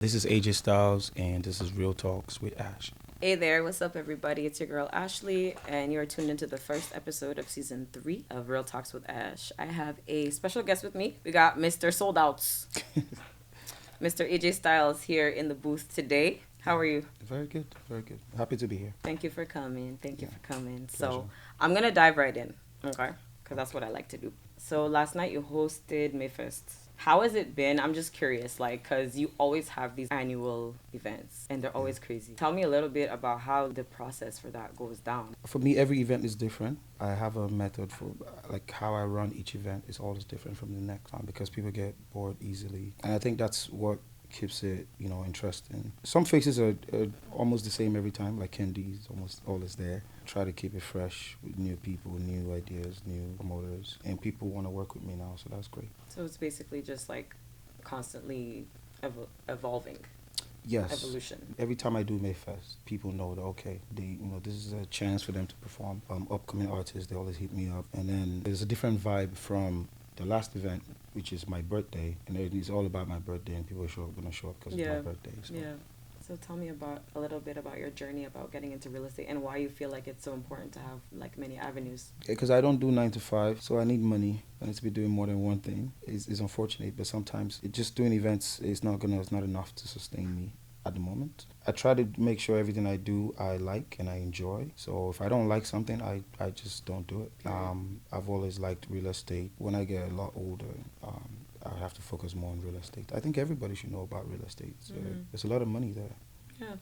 This is AJ Styles, and this is Real Talks with Ash. Hey there, what's up, everybody? It's your girl Ashley, and you're tuned into the first episode of season 3 of Real Talks with Ash. I have a special guest with me. We got Mr. Sold Outs, Mr. AJ Styles here in the booth today. How are you? Very good, very good. Happy to be here. Thank you for coming. Thank you for coming. Pleasure. So, I'm going to dive right in, okay? Because that's what I like to do. So, last night you hosted Mayfest. How has it been? I'm just curious, like, because you always have these annual events and they're always crazy. Tell me a little bit about how the process for that goes down. For me, every event is different. I have a method for like how I run each event is always different from the next one because people get bored easily, and I think that's what keeps it, interesting. Some faces are almost the same every time, like Candy is almost always there. Try to keep it fresh with new people, new ideas, new promoters, and people want to work with me now, so that's great. So it's basically just like constantly evolving. Yes. Evolution. Every time I do Mayfest, people know that okay, this is a chance for them to perform. Upcoming artists, they always hit me up, and then there's a different vibe from the last event, which is my birthday, and it's all about my birthday, and people are gonna show up because it's my birthday. So. Yeah. So tell me a little bit about your journey about getting into real estate and why you feel like it's so important to have like many avenues. Because I don't do 9 to 5, so I need money. I need to be doing more than one thing. It's unfortunate, but sometimes just doing events is not enough to sustain me at the moment. I try to make sure everything I do I like and I enjoy. So if I don't like something, I just don't do it. I've always liked real estate. When I get a lot older, I have to focus more on real estate. I think everybody should know about real estate. There's a lot of money there. Yeah.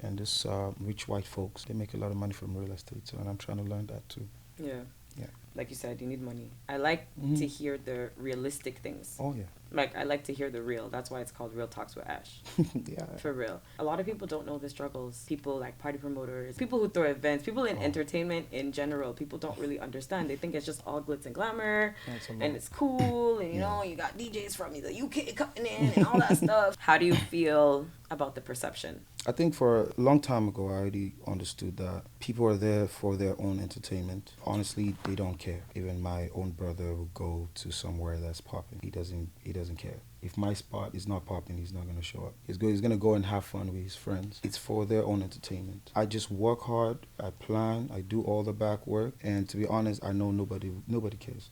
And this rich white folks, they make a lot of money from real estate. So, and I'm trying to learn that too. Yeah. Yeah. Like you said, you need money. I like to hear the realistic things. Oh, yeah. Like, I like to hear the real. That's why it's called Real Talks with Ash. Yeah. For real. A lot of people don't know the struggles. People like party promoters, people who throw events, people in entertainment in general, people don't really understand. They think it's just all glitz and glamour and it's cool and, you know, you got DJs from the UK coming in and all that stuff. How do you feel about the perception? I think for a long time ago, I already understood that people are there for their own entertainment. Honestly, they don't care. Even my own brother will go to somewhere that's popping. He doesn't care. If my spot is not popping, he's not going to show up. He's going to go and have fun with his friends. It's for their own entertainment. I just work hard. I plan. I do all the back work. And to be honest, I know nobody cares.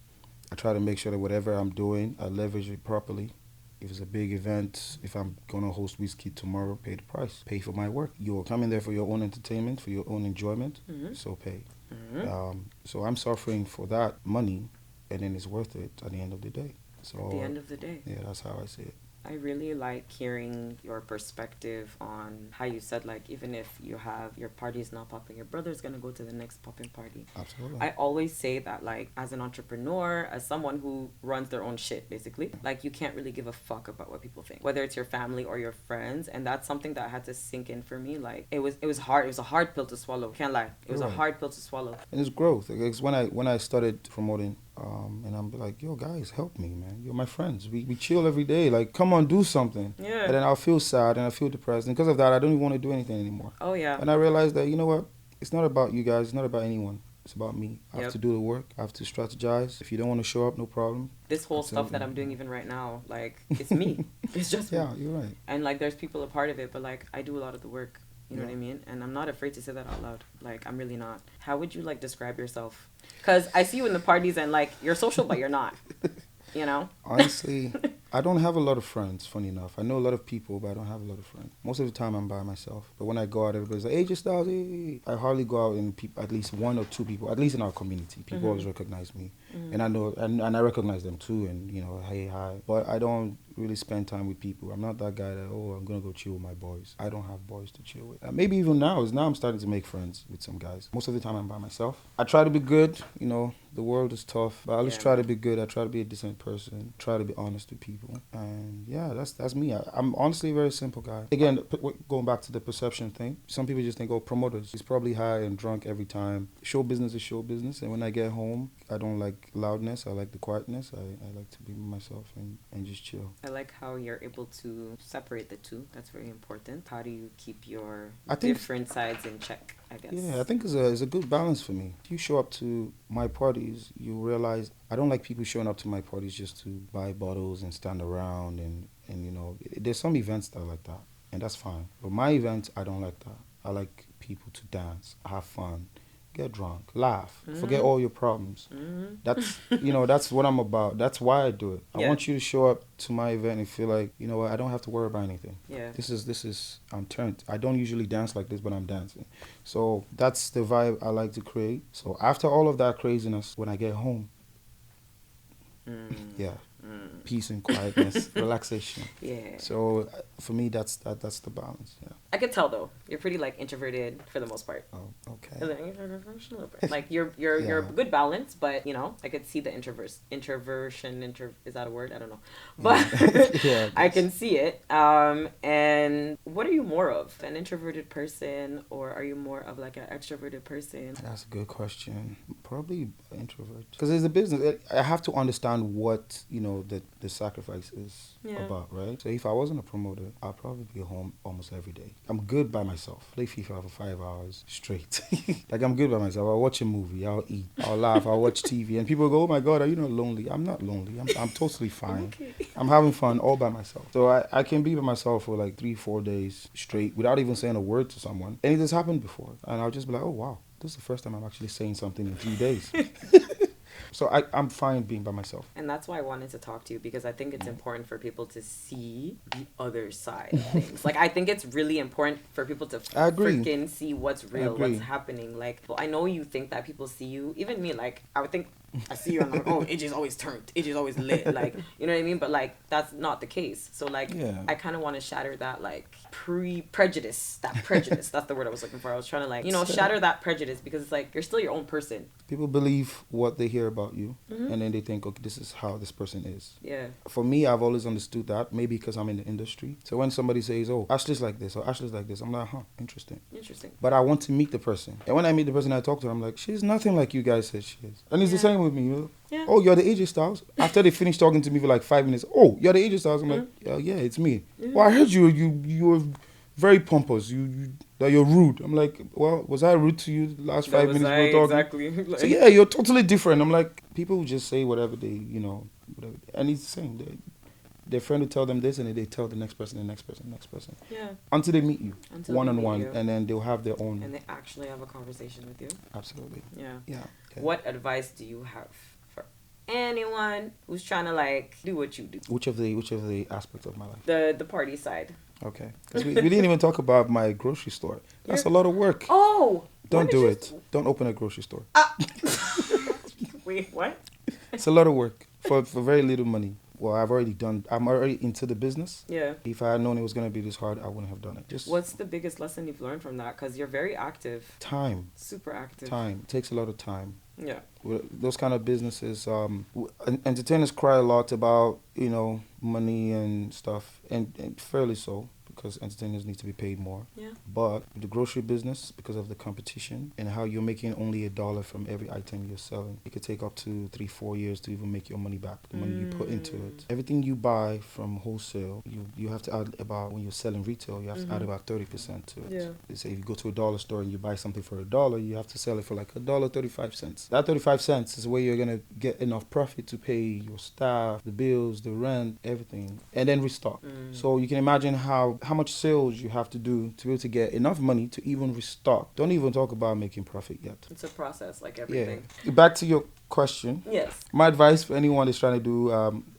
I try to make sure that whatever I'm doing, I leverage it properly. If it's a big event, if I'm going to host Whiskey tomorrow, pay the price. Pay for my work. You're coming there for your own entertainment, for your own enjoyment, so pay. So I'm suffering for that money, and then it's worth it at the end of the day. So At the end of the day. Yeah, that's how I see it. I really like hearing your perspective on how you said, like, even if you have your party's not popping, your brother's going to go to the next popping party. Absolutely. I always say that, like, as an entrepreneur, as someone who runs their own shit, basically, like, you can't really give a fuck about what people think, whether it's your family or your friends. And that's something that had to sink in for me. Like, it was hard. It was a hard pill to swallow. Can't lie. It was a hard pill to swallow. And it's growth. It's when I started promoting, and I'm like, yo, guys, help me, man. You're my friends. We chill every day. Like, come on, do something. Yeah. And then I'll feel sad and I feel depressed. And because of that, I don't even want to do anything anymore. Oh, yeah. And I realized that, you know what? It's not about you guys. It's not about anyone. It's about me. I have Yep. to do the work. I have to strategize. If you don't want to show up, no problem. This whole stuff that I'm doing even right now, like, it's me. It's just me. Yeah, you're right. And, like, there's people a part of it, but, like, I do a lot of the work. You know Yeah. what I mean? And I'm not afraid to say that out loud. Like, I'm really not. How would you, like, describe yourself? Because I see you in the parties and, like, you're social, but you're not. You know? Honestly, I don't have a lot of friends, funny enough. I know a lot of people, but I don't have a lot of friends. Most of the time, I'm by myself. But when I go out, everybody's like, hey, just Styles, hey. I hardly go out and at least one or two people, at least in our community, people always recognize me. And I know, and I recognize them too, and, you know, hey, hi. But I don't really spend time with people. I'm not that guy that, oh, I'm going to go chill with my boys. I don't have boys to chill with. Maybe even now I'm starting to make friends with some guys. Most of the time, I'm by myself. I try to be good, you know. The world is tough, but I always try to be good. I try to be a decent person. Try to be honest with people, and yeah, that's me. I'm honestly a very simple guy. Again, going back to the perception thing, some people just think, oh, promoters, he's probably high and drunk every time. Show business is show business, and when I get home, I don't like loudness. I like the quietness. I like to be myself and just chill. I like how you're able to separate the two. That's very important. How do you keep your I think- different sides in check, I guess? Yeah, I think it's a good balance for me. If you show up to my parties, you realize I don't like people showing up to my parties just to buy bottles and stand around And, there's some events that are like that, and that's fine. But my events, I don't like that. I like people to dance, have fun, get drunk, laugh, forget all your problems. That's what I'm about. That's why I do it. I want you to show up to my event and feel like, you know what, I don't have to worry about anything. Yeah. This is I'm turned. I don't usually dance like this, but I'm dancing. So that's the vibe I like to create. So after all of that craziness, when I get home, peace and quietness, relaxation. Yeah. So for me, that's the balance. Yeah. I could tell though. You're pretty like introverted for the most part. Oh, okay. Like you're a good balance, but I could see the introversion. Is that a word? I don't know, but Yeah, I can see it. And what are you more of, an introverted person, or are you more of like an extroverted person? That's a good question. Probably introvert, because it's a business. I have to understand what the sacrifice is about, right? So if I wasn't a promoter, I'd probably be home almost every day. I'm good by myself. Play FIFA for 5 hours straight. Like, I'm good by myself. I'll watch a movie. I'll eat. I'll laugh. I'll watch TV. And people go, oh my God, are you not lonely? I'm not lonely. I'm totally fine. Okay. I'm having fun all by myself. So I can be by myself for like 3-4 days straight without even saying a word to someone. And it has happened before. And I'll just be like, oh wow, this is the first time I'm actually saying something in 3 days. So I'm fine being by myself. And that's why I wanted to talk to you, because I think it's important for people to see the other side of things. Like, I think it's really important for people to freaking see what's real, what's happening. Like, well, I know you think that people see you, even me, like, I would think I see you and I'm like, oh, AJ's always turned, AJ's always lit, like, you know what I mean? But like, that's not the case. So like, I kind of want to shatter that like prejudice, that's the word I was looking for. I was trying to like, shatter that prejudice, because it's like, you're still your own person. People believe what they hear about you, and then they think, okay, this is how this person is. Yeah. For me, I've always understood that, maybe because I'm in the industry. So when somebody says, oh, Ashley's like this or Ashley's like this, I'm like, interesting. But I want to meet the person. And when I meet the person, I talk to her, I'm like, she's nothing like you guys said she is. And it's the same with me. Yeah. Oh, you're the AJ Styles? After they finish talking to me for like 5 minutes, oh, you're the AJ Styles? I'm like, yeah, it's me. Well, I heard you were very pompous. That you're rude. I'm like, well, was I rude to you the last 5 minutes we were talking? Exactly. So yeah, you're totally different. I'm like, people just say whatever they, whatever. And it's the same. Their friend will tell them this, and then they tell the next person. Yeah. Until they meet you, one-on-one, and then they'll have their own. And they actually have a conversation with you. Absolutely. Yeah. Yeah. What advice do you have for anyone who's trying to like do what you do? Which of the aspects of my life? The party side. Okay. Because we didn't even talk about my grocery store. That's a lot of work. Oh. Don't do it. Don't open a grocery store. Wait, what? It's a lot of work for very little money. Well, I'm already into the business. Yeah. If I had known it was going to be this hard, I wouldn't have done it. What's the biggest lesson you've learned from that? Because you're very active. Time. Super active. Time. It takes a lot of time. Yeah. Those kind of businesses, entertainers cry a lot about, money and stuff, and fairly so, because entertainers need to be paid more. Yeah. But the grocery business, because of the competition and how you're making only $1 from every item you're selling, it could take up to 3-4 years to even make your money back, the money you put into it. Everything you buy from wholesale, you have to add about, when you're selling retail, you have to add about 30% to it. Yeah. They say if you go to a dollar store and you buy something for $1, you have to sell it for like $1.35. That 35 cents is where you're going to get enough profit to pay your staff, the bills, the rent, everything, and then restock. So you can imagine how much sales you have to do to be able to get enough money to even restock. Don't even talk about making profit yet. It's a process, like everything. Yeah. Back to your question. Yes. My advice for anyone that's trying to do,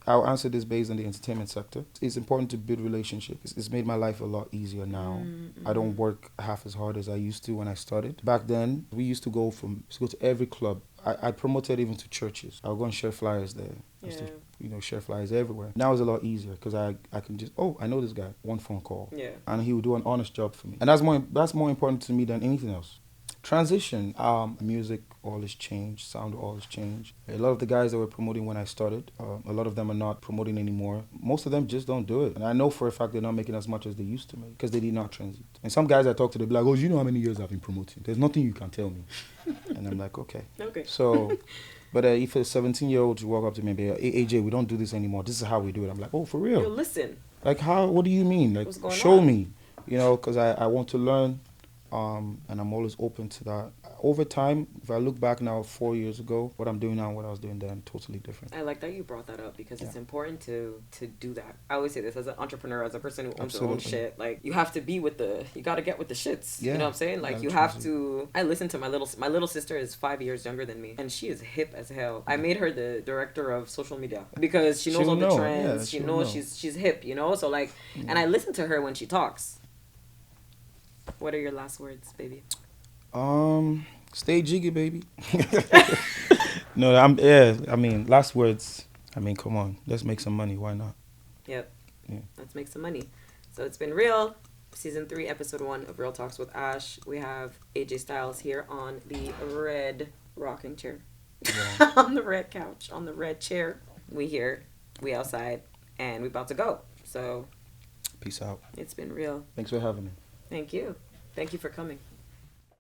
I'll answer this based on the entertainment sector. It's important to build relationships. It's made my life a lot easier now. I don't work half as hard as I used to when I started. Back then, we used to go to every club. I promoted even to churches. I'll go and share flyers there. I used to, share flyers everywhere. Now it's a lot easier because I can just, I know this guy. One phone call. Yeah. And he will do an honest job for me. And that's more important to me than anything else. Transition, music, all has changed, sound, all has changed. A lot of the guys that were promoting when I started, a lot of them are not promoting anymore. Most of them just don't do it. And I know for a fact they're not making as much as they used to make because they did not transit. And some guys I talk to, they're like, you know how many years I've been promoting? There's nothing you can tell me. And I'm like, okay. Okay. So, but if a 17-year-old walk up to me and be like, hey, AJ, we don't do this anymore. This is how we do it. I'm like, oh, for real? Listen. Like, how? What do you mean? Like, show me. Because I want to learn And I'm always open to that. Over time, if I look back now 4 years ago, what I'm doing now and what I was doing then, totally different. I like that you brought that up because it's important to do that. I always say this as an entrepreneur, as a person who owns their own shit. Like, you have to be with you got to get with the shits. You know what I'm saying? Like, you have to. I listen to my little sister is 5 years younger than me, and she is hip as hell. I made her the director of social media because she knows all the trends. She knows she's hip, you know. So like, and I listen to her when she talks. What are your last words, baby? Stay jiggy, baby. No, I mean, last words. I mean, come on, let's make some money. Why not? Yep. Yeah. Let's make some money. So it's been real. Season 3, episode 1 of Real Talks with Ash. We have AJ Styles here on the red rocking chair, on the red couch, on the red chair. We here, we outside, and we about to go. So, peace out. It's been real. Thanks for having me. Thank you. Thank you for coming.